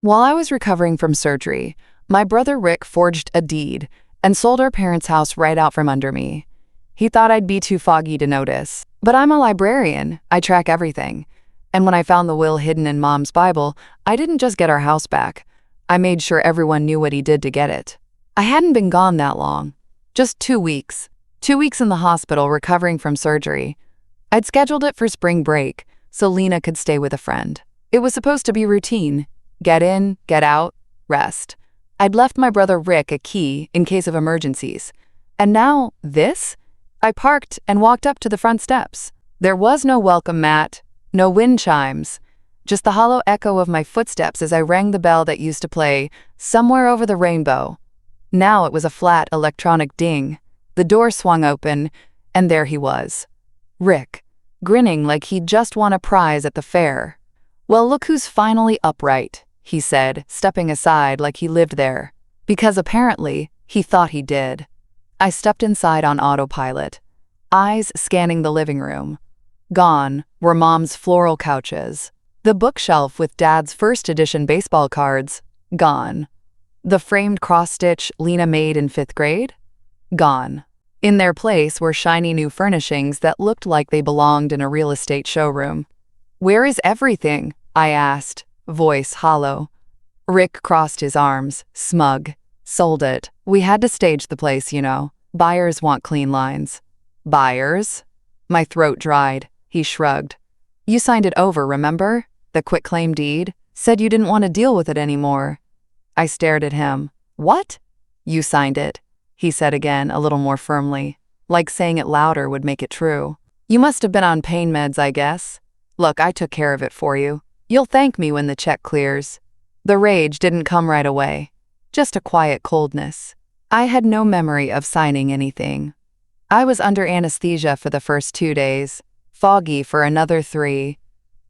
While I was recovering from surgery, my brother Rick forged a deed and sold our parents' house right out from under me. He thought I'd be too foggy to notice. But I'm a librarian. I track everything. And when I found the will hidden in Mom's Bible, I didn't just get our house back. I made sure everyone knew what he did to get it. I hadn't been gone that long. Just 2 weeks. 2 weeks in the hospital recovering from surgery. I'd scheduled it for spring break so Lena could stay with a friend. It was supposed to be routine. Get in, get out, rest. I'd left my brother Rick a key in case of emergencies. And now, this? I parked and walked up to the front steps. There was no welcome mat, no wind chimes, just the hollow echo of my footsteps as I rang the bell that used to play Somewhere Over the Rainbow. Now it was a flat electronic ding. The door swung open, and there he was. Rick, grinning like he'd just won a prize at the fair. "Well, look who's finally upright," he said, stepping aside like he lived there. Because apparently, he thought he did. I stepped inside on autopilot, eyes scanning the living room. Gone were Mom's floral couches. The bookshelf with Dad's first edition baseball cards, gone. The framed cross-stitch Lena made in 5th grade, gone. In their place were shiny new furnishings that looked like they belonged in a real estate showroom. "Where is everything?" I asked, voice hollow. Rick crossed his arms, smug. "Sold it. We had to stage the place, you know. Buyers want clean lines." "Buyers?" My throat dried. He shrugged. "You signed it over, remember? The quitclaim deed? Said you didn't want to deal with it anymore." I stared at him. "What?" "You signed it," he said again, a little more firmly, like saying it louder would make it true. "You must have been on pain meds, I guess. Look, I took care of it for you. You'll thank me when the check clears." The rage didn't come right away. Just a quiet coldness. I had no memory of signing anything. I was under anesthesia for the first 2 days, foggy for another 3.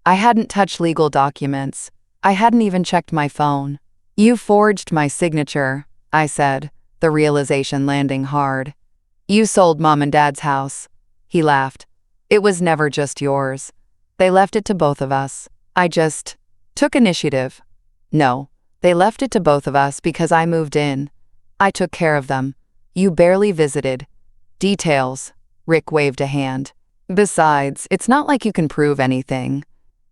I hadn't touched legal documents. I hadn't even checked my phone. "You forged my signature," I said, the realization landing hard. "You sold Mom and Dad's house." He laughed. "It was never just yours. They left it to both of us. I just took initiative." "No, they left it to both of us because I moved in. I took care of them. You barely visited." "Details." Rick waved a hand. "Besides, it's not like you can prove anything."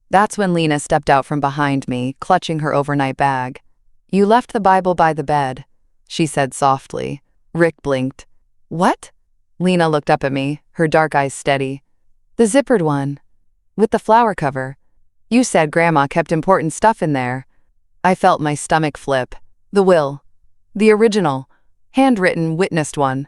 That's when Lena stepped out from behind me, clutching her overnight bag. "You left the Bible by the bed," she said softly. Rick blinked. "What?" Lena looked up at me, her dark eyes steady. "The zippered one. With the flower cover. You said Grandma kept important stuff in there." I felt my stomach flip. The will. The original, handwritten, witnessed one.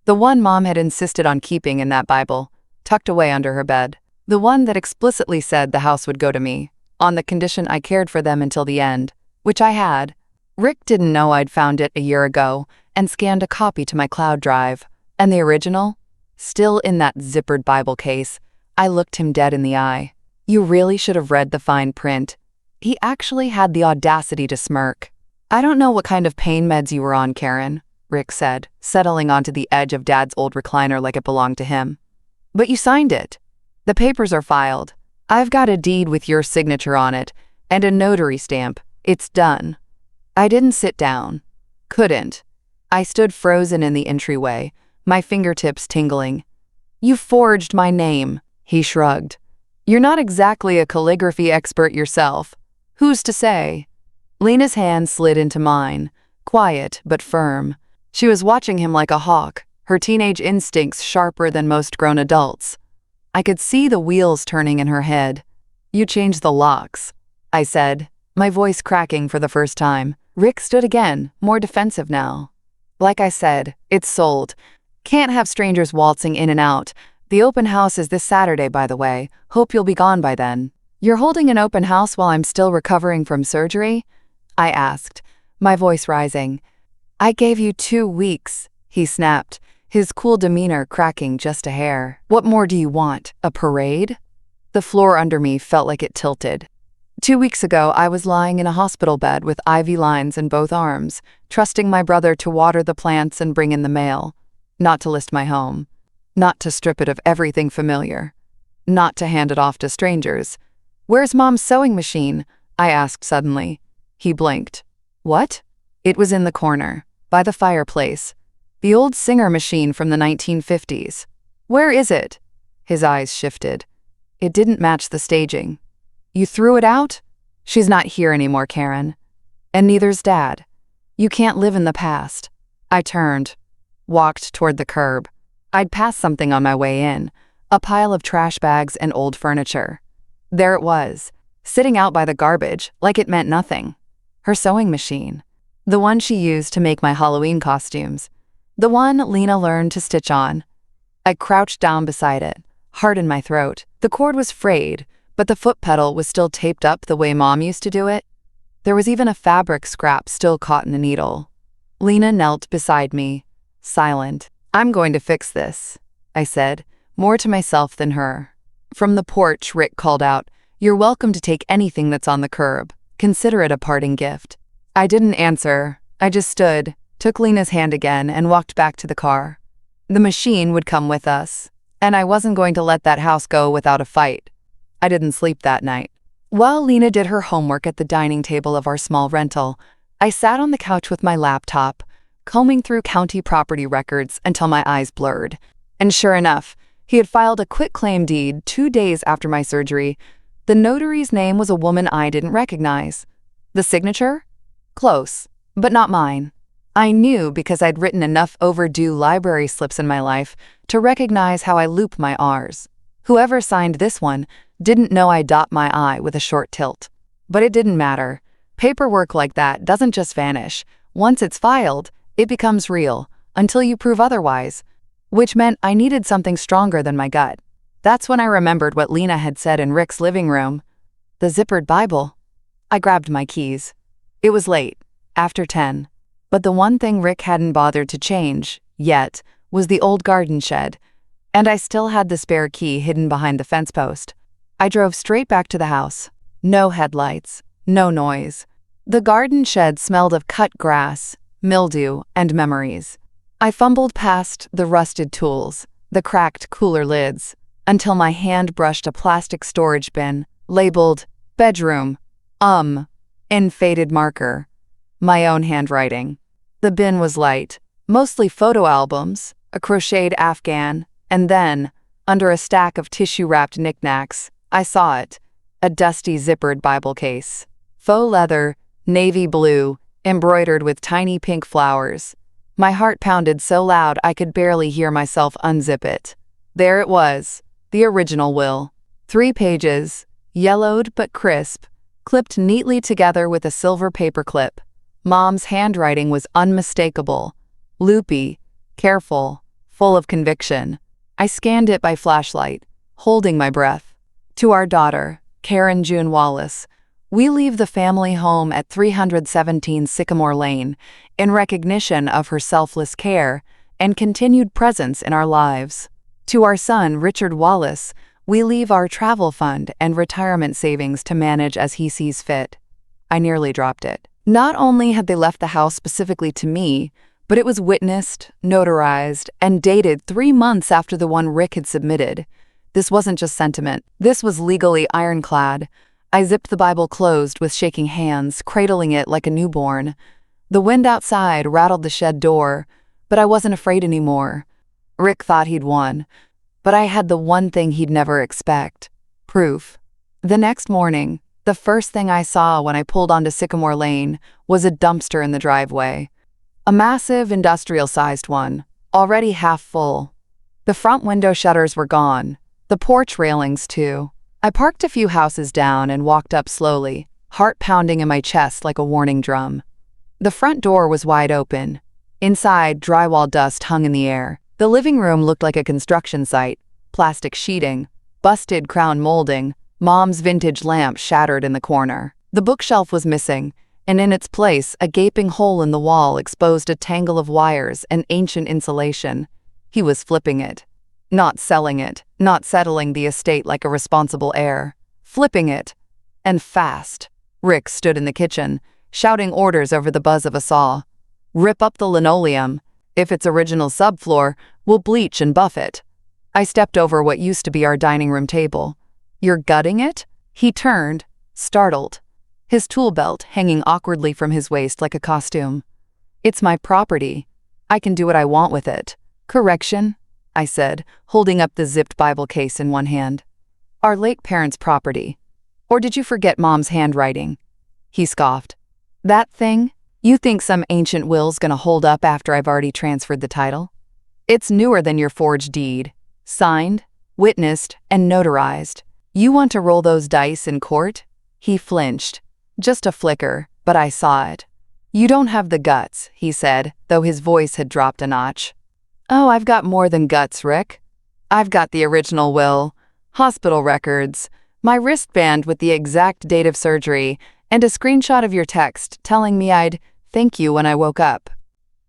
The one Mom had insisted on keeping in that Bible, tucked away under her bed. The one that explicitly said the house would go to me, on the condition I cared for them until the end, which I had. Rick didn't know I'd found it a year ago and scanned a copy to my cloud drive. And the original? Still in that zippered Bible case. I looked him dead in the eye. "You really should have read the fine print." He actually had the audacity to smirk. "I don't know what kind of pain meds you were on, Karen," Rick said, settling onto the edge of Dad's old recliner like it belonged to him. "But you signed it. The papers are filed. I've got a deed with your signature on it, and a notary stamp. It's done." I didn't sit down. Couldn't. I stood frozen in the entryway, my fingertips tingling. "You forged my name," he shrugged. "You're not exactly a calligraphy expert yourself. Who's to say?" Lena's hand slid into mine, quiet but firm. She was watching him like a hawk, her teenage instincts sharper than most grown adults. I could see the wheels turning in her head. "You changed the locks," I said, my voice cracking for the first time. Rick stood again, more defensive now. "Like I said, it's sold. Can't have strangers waltzing in and out. The open house is this Saturday, by the way. Hope you'll be gone by then." "You're holding an open house while I'm still recovering from surgery?" I asked, my voice rising. "I gave you 2 weeks," he snapped, his cool demeanor cracking just a hair. "What more do you want? A parade?" The floor under me felt like it tilted. 2 weeks ago, I was lying in a hospital bed with IV lines in both arms, trusting my brother to water the plants and bring in the mail. Not to list my home. Not to strip it of everything familiar. Not to hand it off to strangers. "Where's Mom's sewing machine?" I asked suddenly. He blinked. What? It was in the corner, by the fireplace. The old Singer machine from the 1950s. Where is it? His eyes shifted. It didn't match the staging. You threw it out? She's not here anymore, Karen. And neither's Dad. You can't live in the past. I turned, walked toward the curb. I'd passed something on my way in, a pile of trash bags and old furniture. There it was, sitting out by the garbage like it meant nothing. Her sewing machine. The one she used to make my Halloween costumes. The one Lena learned to stitch on. I crouched down beside it, heart in my throat. The cord was frayed, but the foot pedal was still taped up the way Mom used to do it. There was even a fabric scrap still caught in the needle. Lena knelt beside me, silent. I'm going to fix this, I said, more to myself than her. From the porch, Rick called out, You're welcome to take anything that's on the curb. Consider it a parting gift. I didn't answer. I just stood, took Lena's hand again, and walked back to the car. The machine would come with us, and I wasn't going to let that house go without a fight. I didn't sleep that night. While Lena did her homework at the dining table of our small rental, I sat on the couch with my laptop, combing through county property records until my eyes blurred. And sure enough, he had filed a quitclaim deed 2 days after my surgery. The notary's name was a woman I didn't recognize. The signature? Close, but not mine. I knew because I'd written enough overdue library slips in my life to recognize how I loop my R's. Whoever signed this one didn't know I dot my I with a short tilt. But it didn't matter. Paperwork like that doesn't just vanish. Once it's filed, it becomes real, until you prove otherwise. Which meant I needed something stronger than my gut. That's when I remembered what Lena had said in Rick's living room. The zippered Bible. I grabbed my keys. It was late, after 10. But the one thing Rick hadn't bothered to change, yet, was the old garden shed. And I still had the spare key hidden behind the fence post. I drove straight back to the house. No headlights, no noise. The garden shed smelled of cut grass, mildew, and memories. I fumbled past the rusted tools, the cracked cooler lids, until my hand brushed a plastic storage bin, labeled, bedroom, in faded marker. My own handwriting. The bin was light, mostly photo albums, a crocheted Afghan, and then, under a stack of tissue-wrapped knickknacks, I saw it, a dusty zippered Bible case. Faux leather, navy blue, embroidered with tiny pink flowers. My heart pounded so loud I could barely hear myself unzip it. There it was, the original will. 3 pages, yellowed but crisp, clipped neatly together with a silver paperclip. Mom's handwriting was unmistakable, loopy, careful, full of conviction. I scanned it by flashlight, holding my breath. To our daughter, Karen June Wallace, we leave the family home at 317 Sycamore Lane in recognition of her selfless care and continued presence in our lives. To our son, Richard Wallace, we leave our travel fund and retirement savings to manage as he sees fit. I nearly dropped it. Not only had they left the house specifically to me, but it was witnessed, notarized, and dated 3 months after the one Rick had submitted. This wasn't just sentiment. This was legally ironclad. I zipped the Bible closed with shaking hands, cradling it like a newborn. The wind outside rattled the shed door, but I wasn't afraid anymore. Rick thought he'd won, but I had the one thing he'd never expect: proof. The next morning, the first thing I saw when I pulled onto Sycamore Lane was a dumpster in the driveway. A massive, industrial-sized one, already half full. The front window shutters were gone, the porch railings too. I parked a few houses down and walked up slowly, heart pounding in my chest like a warning drum. The front door was wide open. Inside, drywall dust hung in the air. The living room looked like a construction site. Plastic sheeting, busted crown molding, Mom's vintage lamp shattered in the corner. The bookshelf was missing, and in its place, a gaping hole in the wall exposed a tangle of wires and ancient insulation. He was flipping it. Not selling it, not settling the estate like a responsible heir. Flipping it. And fast. Rick stood in the kitchen, shouting orders over the buzz of a saw. Rip up the linoleum. If it's original subfloor, we'll bleach and buff it. I stepped over what used to be our dining room table. You're gutting it? He turned, startled. his tool belt hanging awkwardly from his waist like a costume. "It's my property. I can do what I want with it." "Correction," I said, holding up the zipped Bible case in one hand. "Our late parents' property. Or did you forget Mom's handwriting?" He scoffed. "That thing? You think some ancient will's gonna hold up after I've already transferred the title? It's newer than your forged deed. Signed, witnessed, and notarized. You want to roll those dice in court?" He flinched. Just a flicker, but I saw it. "You don't have the guts," he said, though his voice had dropped a notch. "Oh, I've got more than guts, Rick. I've got the original will, hospital records, my wristband with the exact date of surgery, and a screenshot of your text telling me I'd thank you when I woke up."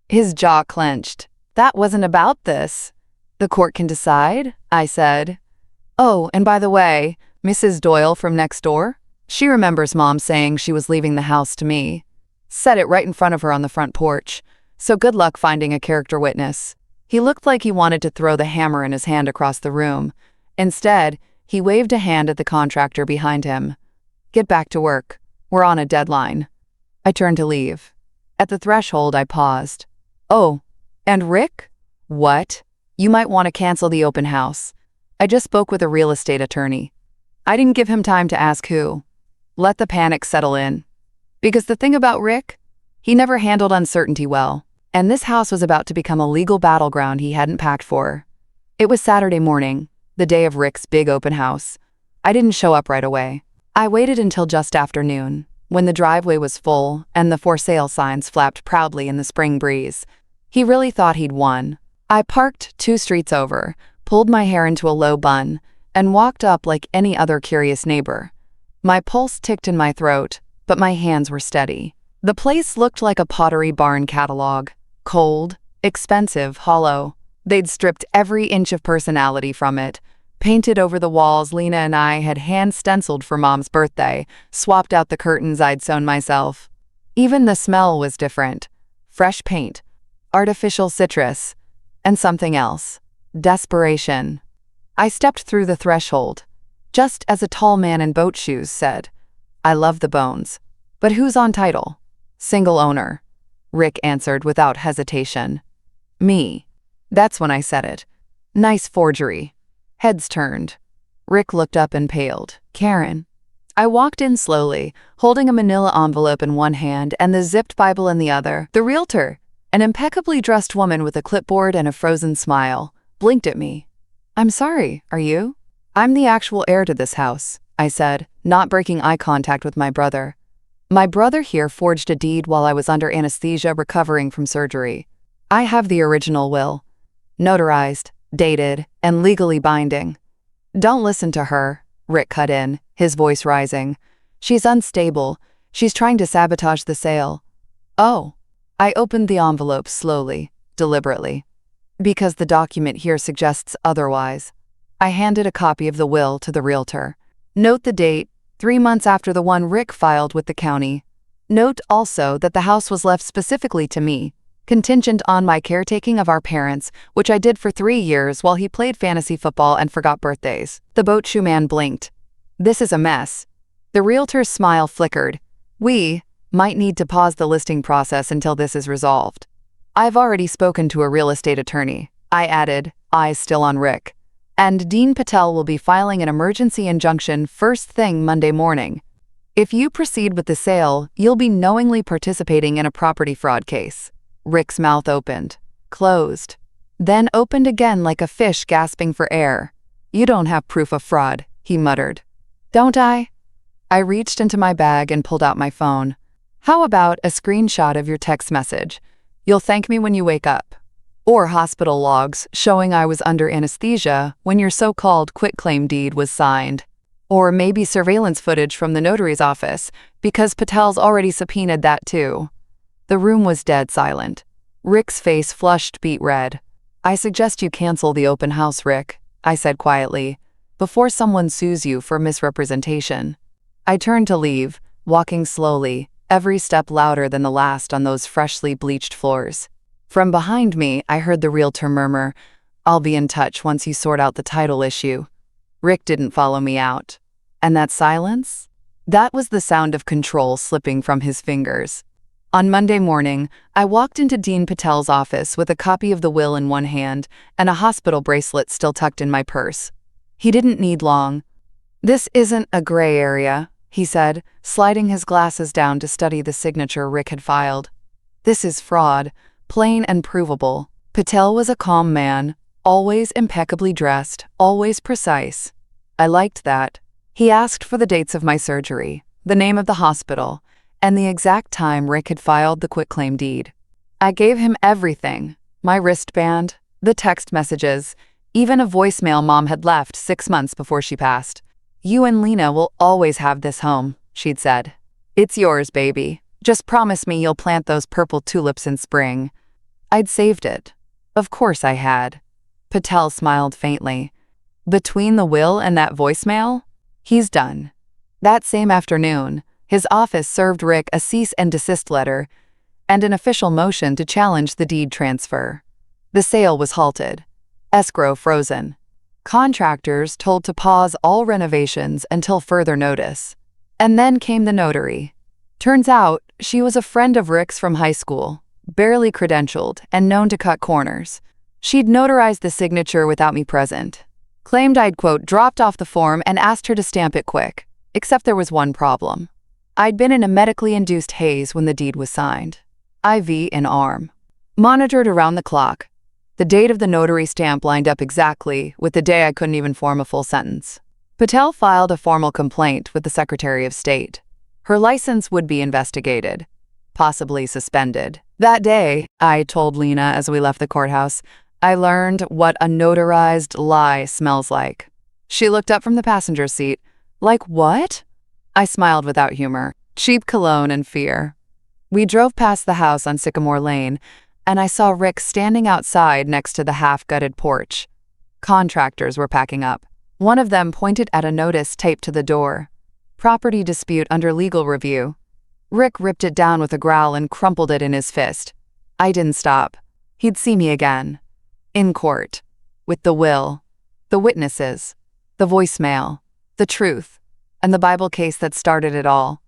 His jaw clenched. "That wasn't about this." "The court can decide," I said. "Oh, and by the way, Mrs. Doyle from next door? She remembers Mom saying she was leaving the house to me. Said it right in front of her on the front porch, so good luck finding a character witness." He looked like he wanted to throw the hammer in his hand across the room. Instead, he waved a hand at the contractor behind him. "Get back to work. We're on a deadline." I turned to leave. At the threshold, I paused. "Oh, and Rick?" "What?" "You might want to cancel the open house. I just spoke with a real estate attorney." I didn't give him time to ask who. Let the panic settle in. Because the thing about Rick, he never handled uncertainty well, and this house was about to become a legal battleground he hadn't packed for. It was Saturday morning, the day of Rick's big open house. I didn't show up right away. I waited until just after noon, when the driveway was full and the for sale signs flapped proudly in the spring breeze. He really thought he'd won. I parked 2 streets over, pulled my hair into a low bun, and walked up like any other curious neighbor. My pulse ticked in my throat, but my hands were steady. The place looked like a Pottery Barn catalog. Cold, expensive, hollow. They'd stripped every inch of personality from it. Painted over the walls Lena and I had hand-stenciled for Mom's birthday, swapped out the curtains I'd sewn myself. Even the smell was different. Fresh paint, artificial citrus, and something else. Desperation. I stepped through the threshold, just as a tall man in boat shoes said, "I love the bones. But who's on title?" "Single owner," Rick answered without hesitation. "Me." That's when I said it. "Nice forgery." Heads turned. Rick looked up and paled. "Karen." I walked in slowly, holding a manila envelope in one hand and the zipped Bible in the other. The realtor, an impeccably dressed woman with a clipboard and a frozen smile, blinked at me. "I'm sorry, are you?" "I'm the actual heir to this house," I said, not breaking eye contact with my brother. "My brother here forged a deed while I was under anesthesia recovering from surgery. I have the original will. Notarized, dated, and legally binding." "Don't listen to her," Rick cut in, his voice rising. "She's unstable. She's trying to sabotage the sale." "Oh." I opened the envelope slowly, deliberately. "Because the document here suggests otherwise." I handed a copy of the will to the realtor. "Note the date, 3 months after the one Rick filed with the county. Note also that the house was left specifically to me, contingent on my caretaking of our parents, which I did for 3 years while he played fantasy football and forgot birthdays." The boat shoe man blinked. "This is a mess." The realtor's smile flickered. "We might need to pause the listing process until this is resolved." "I've already spoken to a real estate attorney," I added, eyes still on Rick. "And Dean Patel will be filing an emergency injunction first thing Monday morning. If you proceed with the sale, you'll be knowingly participating in a property fraud case." Rick's mouth opened, closed, then opened again like a fish gasping for air. "You don't have proof of fraud," he muttered. "Don't I?" I reached into my bag and pulled out my phone. "How about a screenshot of your text message? You'll thank me when you wake up. Or hospital logs showing I was under anesthesia when your so-called quitclaim deed was signed. Or maybe surveillance footage from the notary's office, because Patel's already subpoenaed that too." The room was dead silent. Rick's face flushed beet red. "I suggest you cancel the open house, Rick," I said quietly, "before someone sues you for misrepresentation." I turned to leave, walking slowly, every step louder than the last on those freshly bleached floors. From behind me, I heard the realtor murmur, "I'll be in touch once you sort out the title issue." Rick didn't follow me out. And that silence? That was the sound of control slipping from his fingers. On Monday morning, I walked into Dean Patel's office with a copy of the will in one hand and a hospital bracelet still tucked in my purse. He didn't need long. "This isn't a gray area," he said, sliding his glasses down to study the signature Rick had filed. "This is fraud, plain and provable." Patel was a calm man, always impeccably dressed, always precise. I liked that. He asked for the dates of my surgery, the name of the hospital, and the exact time Rick had filed the quitclaim deed. I gave him everything: my wristband, the text messages, even a voicemail Mom had left 6 months before she passed. "You and Lena will always have this home," she'd said. "It's yours, baby. Just promise me you'll plant those purple tulips in spring." I'd saved it. Of course I had. Patel smiled faintly. Between the will and that voicemail, he's done. That same afternoon, his office served Rick a cease and desist letter and an official motion to challenge the deed transfer. The sale was halted. Escrow frozen. Contractors told to pause all renovations until further notice. And then came the notary. Turns out, she was a friend of Rick's from high school, barely credentialed and known to cut corners. She'd notarized the signature without me present. Claimed I'd, quote, dropped off the form and asked her to stamp it quick. Except there was one problem. I'd been in a medically induced haze when the deed was signed. IV in arm. Monitored around the clock. The date of the notary stamp lined up exactly with the day I couldn't even form a full sentence. Patel filed a formal complaint with the Secretary of State. Her license would be investigated, possibly suspended. That day, I told Lena as we left the courthouse, I learned what a notarized lie smells like. She looked up from the passenger seat. "Like what?" I smiled without humor. Cheap cologne and fear. We drove past the house on Sycamore Lane, and I saw Rick standing outside next to the half-gutted porch. Contractors were packing up. One of them pointed at a notice taped to the door. "Property dispute under legal review." Rick ripped it down with a growl and crumpled it in his fist. I didn't stop. He'd see me again. In court. With the will. The witnesses. The voicemail. The truth. And the Bible case that started it all.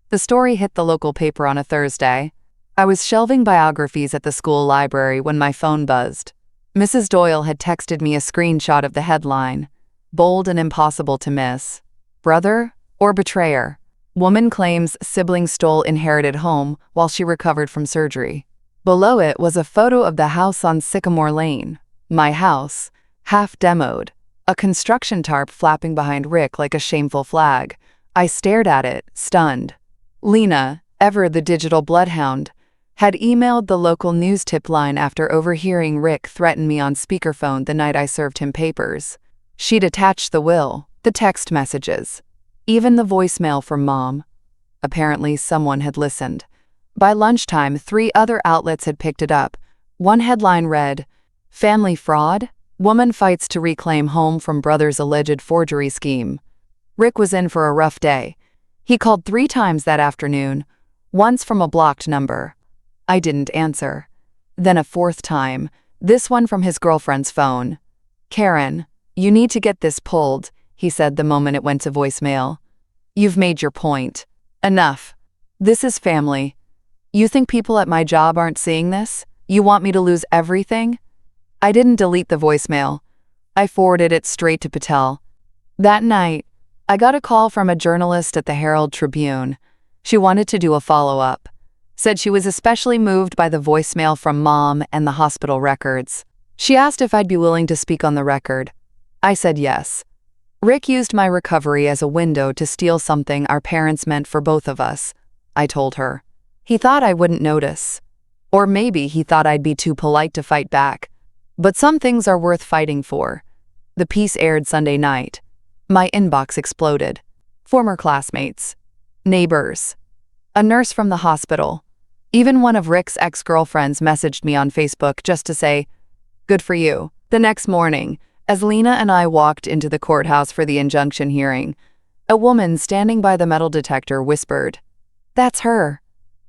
The story hit the local paper on a Thursday. I was shelving biographies at the school library when my phone buzzed. Mrs. Doyle had texted me a screenshot of the headline. Bold and impossible to miss. Brother or betrayer? Woman claims sibling stole inherited home while she recovered from surgery. Below it was a photo of the house on Sycamore Lane. My house, half demoed. A construction tarp flapping behind Rick like a shameful flag. I stared at it, stunned. Lena, ever the digital bloodhound, had emailed the local news tip line after overhearing Rick threaten me on speakerphone the night I served him papers. She'd attached the will, the text messages, even the voicemail from Mom. Apparently someone had listened. By lunchtime, 3 other outlets had picked it up. One headline read, "Family fraud? Woman fights to reclaim home from brother's alleged forgery scheme." Rick was in for a rough day. He called 3 times that afternoon, once from a blocked number. I didn't answer. Then a 4th time, this one from his girlfriend's phone. "Karen, you need to get this pulled," he said the moment it went to voicemail. "You've made your point. Enough. This is family. You think people at my job aren't seeing this? You want me to lose everything?" I didn't delete the voicemail. I forwarded it straight to Patel. That night, I got a call from a journalist at the Herald Tribune. She wanted to do a follow-up. Said she was especially moved by the voicemail from Mom and the hospital records. She asked if I'd be willing to speak on the record. I said yes. Rick used my recovery as a window to steal something our parents meant for both of us, I told her. He thought I wouldn't notice. Or maybe he thought I'd be too polite to fight back. But some things are worth fighting for. The piece aired Sunday night. My inbox exploded. Former classmates. Neighbors. A nurse from the hospital. Even one of Rick's ex-girlfriends messaged me on Facebook just to say, "Good for you." The next morning, as Lena and I walked into the courthouse for the injunction hearing, a woman standing by the metal detector whispered, "That's her.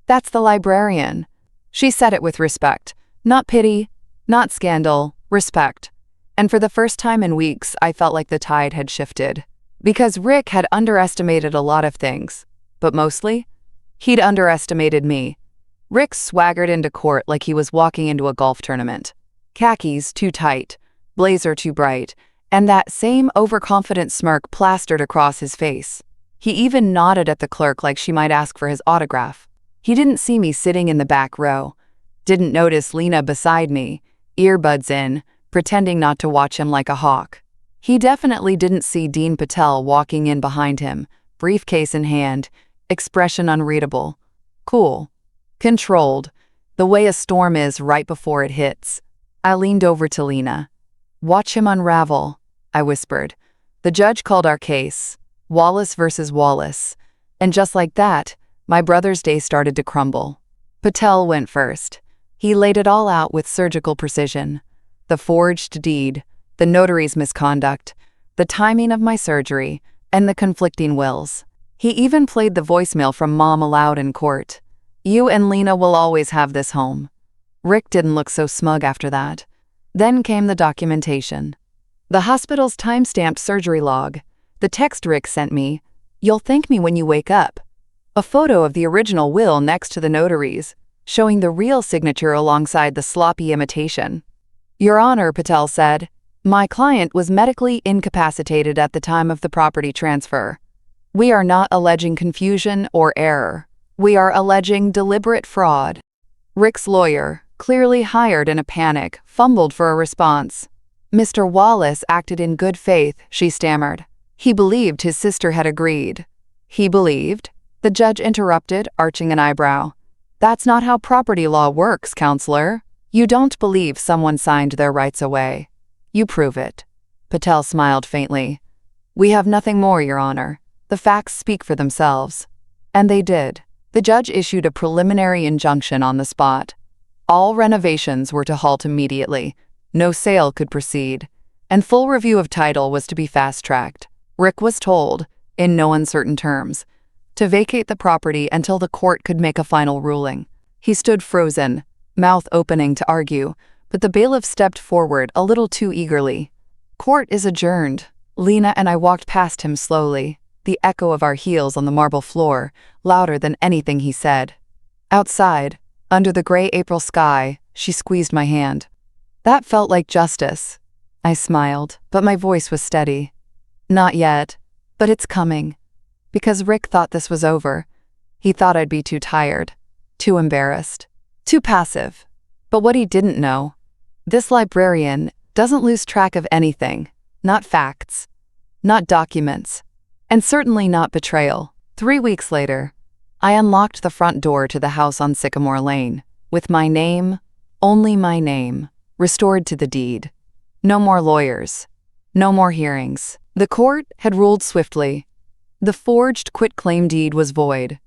That's the librarian." She said it with respect, not pity, not scandal, respect. And for the first time in weeks, I felt like the tide had shifted. Because Rick had underestimated a lot of things. but mostly, he'd underestimated me. Rick swaggered into court like he was walking into a golf tournament. Khakis too tight, blazer too bright, and that same overconfident smirk plastered across his face. He even nodded at the clerk like she might ask for his autograph. He didn't see me sitting in the back row. Didn't notice Lena beside me, earbuds in, pretending not to watch him like a hawk. He definitely didn't see Dean Patel walking in behind him, briefcase in hand, expression unreadable. Cool. Controlled. The way a storm is right before it hits. I leaned over to Lena. "Watch him unravel," I whispered. The judge called our case, Wallace versus Wallace. And just like that, my brother's day started to crumble. Patel went first. He laid it all out with surgical precision. The forged deed, the notary's misconduct, the timing of my surgery, and the conflicting wills. He even played the voicemail from Mom aloud in court. "You and Lena will always have this home." Rick didn't look so smug after that. Then came the documentation. The hospital's time-stamped surgery log. The text Rick sent me, "You'll thank me when you wake up." A photo of the original will next to the notary's, showing the real signature alongside the sloppy imitation. "Your Honor," Patel said, "my client was medically incapacitated at the time of the property transfer. We are not alleging confusion or error. We are alleging deliberate fraud." Rick's lawyer, clearly hired in a panic, fumbled for a response. "Mr. Wallace acted in good faith," she stammered. "He believed his sister had agreed." "He believed?" The judge interrupted, arching an eyebrow. "That's not how property law works, counselor. You don't believe someone signed their rights away. You prove it." Patel smiled faintly. "We have nothing more, Your Honor. The facts speak for themselves." And they did. The judge issued a preliminary injunction on the spot. All renovations were to halt immediately. No sale could proceed. And full review of title was to be fast-tracked. Rick was told, in no uncertain terms, to vacate the property until the court could make a final ruling. He stood frozen, mouth opening to argue, but the bailiff stepped forward a little too eagerly. "Court is adjourned." Lena and I walked past him slowly, the echo of our heels on the marble floor, louder than anything he said. Outside, under the gray April sky, she squeezed my hand. "That felt like justice." I smiled, but my voice was steady. "Not yet, but it's coming." Because Rick thought this was over. He thought I'd be too tired, too embarrassed, too passive. But what he didn't know, this librarian doesn't lose track of anything. Not facts, not documents, and certainly not betrayal. 3 weeks later, I unlocked the front door to the house on Sycamore Lane, with my name, only my name, restored to the deed. No more lawyers. No more hearings. The court had ruled swiftly. The forged quitclaim deed was void.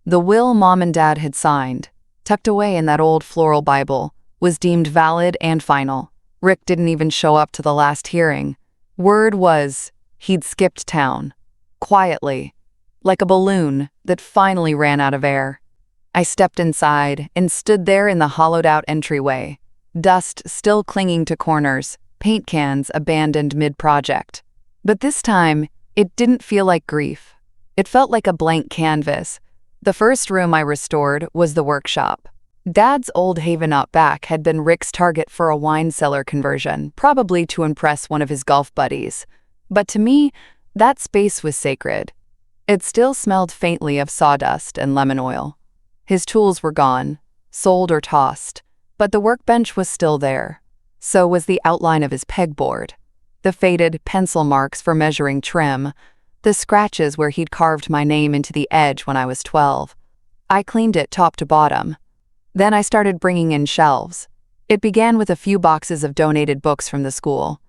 The will Mom and Dad had signed, tucked away in that old floral Bible, was deemed valid and final. Rick didn't even show up to the last hearing. Word was, he'd skipped town. Quietly, like a balloon that finally ran out of air. I stepped inside and stood there in the hollowed-out entryway, dust still clinging to corners, paint cans abandoned mid-project. But this time, it didn't feel like grief. It felt like a blank canvas. The first room I restored was the workshop. Dad's old haven out back had been Rick's target for a wine cellar conversion, probably to impress one of his golf buddies. But to me, that space was sacred. It still smelled faintly of sawdust and lemon oil. His tools were gone, sold or tossed, but the workbench was still there. So was the outline of his pegboard, the faded pencil marks for measuring trim, the scratches where he'd carved my name into the edge when I was 12. I cleaned it top to bottom. Then I started bringing in shelves. It began with a few boxes of donated books from the school.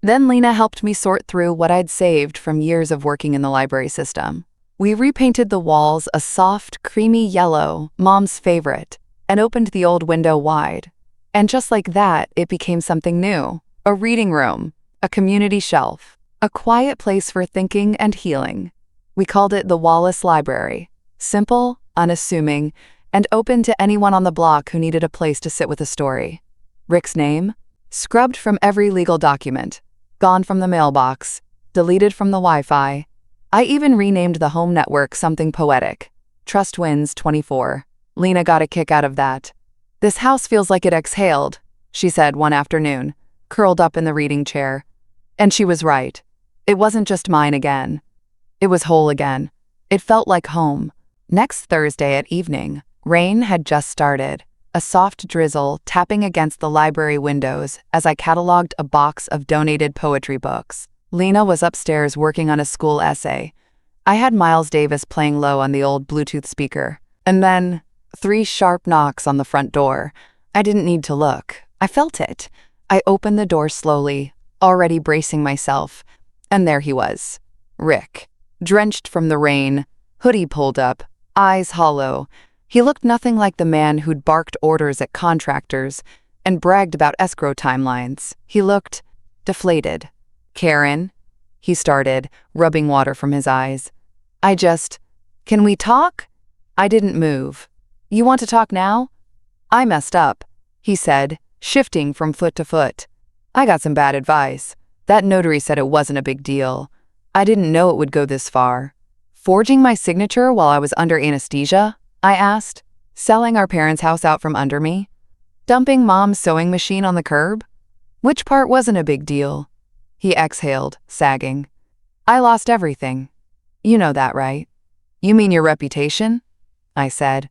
Then Lena helped me sort through what I'd saved from years of working in the library system. We repainted the walls a soft, creamy yellow, Mom's favorite, and opened the old window wide. And just like that, it became something new. A reading room, a community shelf, a quiet place for thinking and healing. We called it the Wallace Library. Simple, unassuming, and open to anyone on the block who needed a place to sit with a story. Rick's name? Scrubbed from every legal document. Gone from the mailbox, deleted from the Wi-Fi. I even renamed the home network something poetic. Trust wins 24. Lena got a kick out of that. This house feels like it exhaled, she said one afternoon, curled up in the reading chair. And she was right. It wasn't just mine again. It was whole again. It felt like home. Next Thursday at evening, rain had just started, a soft drizzle tapping against the library windows as I cataloged a box of donated poetry books. Lena was upstairs working on a school essay. I had Miles Davis playing low on the old Bluetooth speaker. And then 3 sharp knocks on the front door. I didn't need to look. I felt it. I opened the door slowly, already bracing myself. And there he was. Rick. Drenched from the rain, hoodie pulled up, eyes hollow. He looked nothing like the man who'd barked orders at contractors and bragged about escrow timelines. He looked deflated. "Karen," he started, rubbing water from his eyes. Can we talk?" I didn't move. "You want to talk now?" "I messed up," he said, shifting from foot to foot. "I got some bad advice. That notary said it wasn't a big deal. I didn't know it would go this far." "Forging my signature while I was under anesthesia?" I asked. "Selling our parents' house out from under me? Dumping Mom's sewing machine on the curb? Which part wasn't a big deal?" He exhaled, sagging. "I lost everything. You know that, right?" "You mean your reputation?" I said.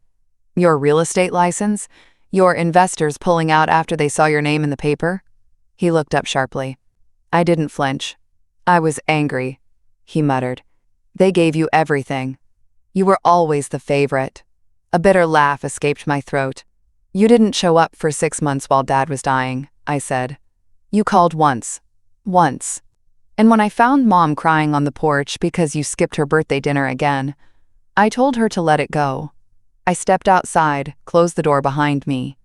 "Your real estate license? Your investors pulling out after they saw your name in the paper?" He looked up sharply. I didn't flinch. "I was angry," he muttered. "They gave you everything. You were always the favorite." A bitter laugh escaped my throat. "You didn't show up for 6 months while Dad was dying," I said. "You called once. Once. And when I found Mom crying on the porch because you skipped her birthday dinner again, I told her to let it go." I stepped outside, closed the door behind me.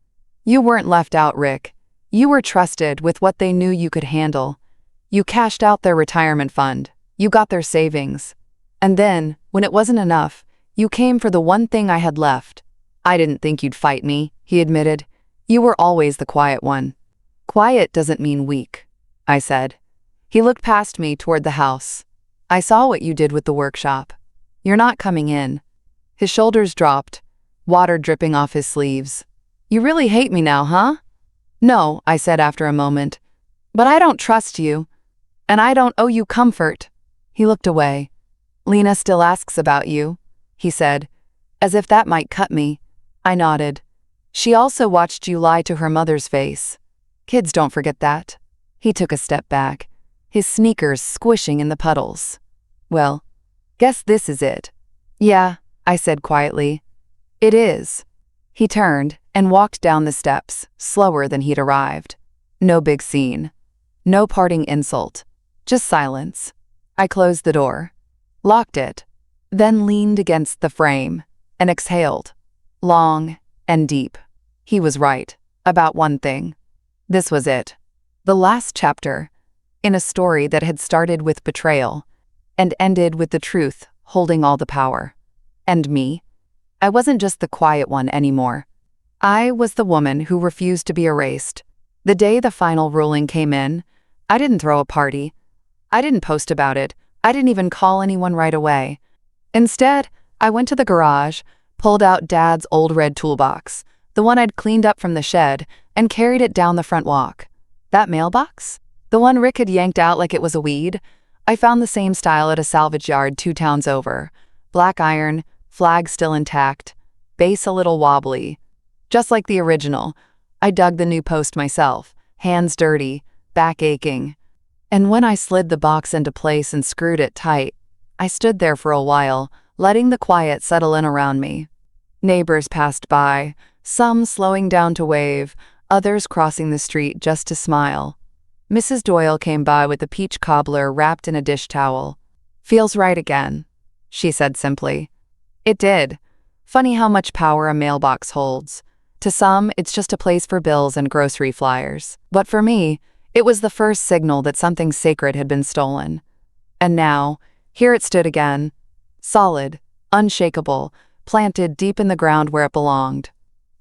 "You weren't left out, Rick. You were trusted with what they knew you could handle. You cashed out their retirement fund. You got their savings. And then, when it wasn't enough, you came for the one thing I had left." "I didn't think you'd fight me," he admitted. "You were always the quiet one." "Quiet doesn't mean weak," I said. He looked past me toward the house. "I saw what you did with the workshop. You're not coming in." His shoulders dropped, water dripping off his sleeves. "You really hate me now, huh?" "No," I said after a moment. "But I don't trust you. And I don't owe you comfort." He looked away. "Lena still asks about you," he said, as if that might cut me. I nodded. "She also watched you lie to her mother's face. Kids don't forget that." He took a step back, his sneakers squishing in the puddles. "Well, guess this is it." "Yeah," I said quietly. "It is." He turned and walked down the steps, slower than he'd arrived. No big scene. No parting insult. Just silence. I closed the door, locked it, then leaned against the frame and exhaled, long and deep. He was right about one thing. This was it. The last chapter in a story that had started with betrayal and ended with the truth holding all the power. And me? I wasn't just the quiet one anymore. I was the woman who refused to be erased. The day the final ruling came in, I didn't throw a party. I didn't post about it. I didn't even call anyone right away. Instead, I went to the garage, pulled out Dad's old red toolbox, the one I'd cleaned up from the shed, and carried it down the front walk. That mailbox? The one Rick had yanked out like it was a weed? I found the same style at a salvage yard 2 towns over. Black iron, flag still intact, base a little wobbly. Just like the original, I dug the new post myself, hands dirty, back aching. And when I slid the box into place and screwed it tight, I stood there for a while, letting the quiet settle in around me. Neighbors passed by, some slowing down to wave, others crossing the street just to smile. Mrs. Doyle came by with a peach cobbler wrapped in a dish towel. "Feels right again," she said simply. It did. Funny how much power a mailbox holds. To some, it's just a place for bills and grocery flyers. But for me, it was the first signal that something sacred had been stolen. And now, here it stood again, solid, unshakable, planted deep in the ground where it belonged.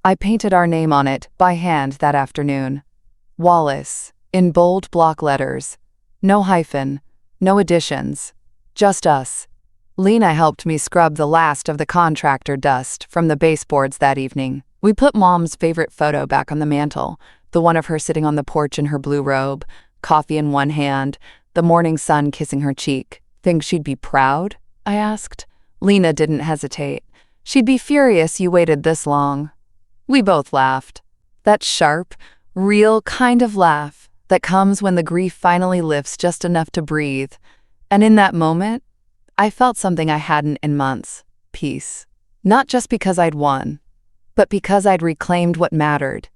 I painted our name on it by hand that afternoon. Wallace, in bold block letters. No hyphen, no additions. Just us. Lena helped me scrub the last of the contractor dust from the baseboards that evening. We put Mom's favorite photo back on the mantel, the one of her sitting on the porch in her blue robe, coffee in one hand, the morning sun kissing her cheek. Think she'd be proud? I asked. Lena didn't hesitate. She'd be furious you waited this long. We both laughed. That sharp, real kind of laugh that comes when the grief finally lifts just enough to breathe. And in that moment, I felt something I hadn't in months. Peace. Not just because I'd won, but because I'd reclaimed what mattered.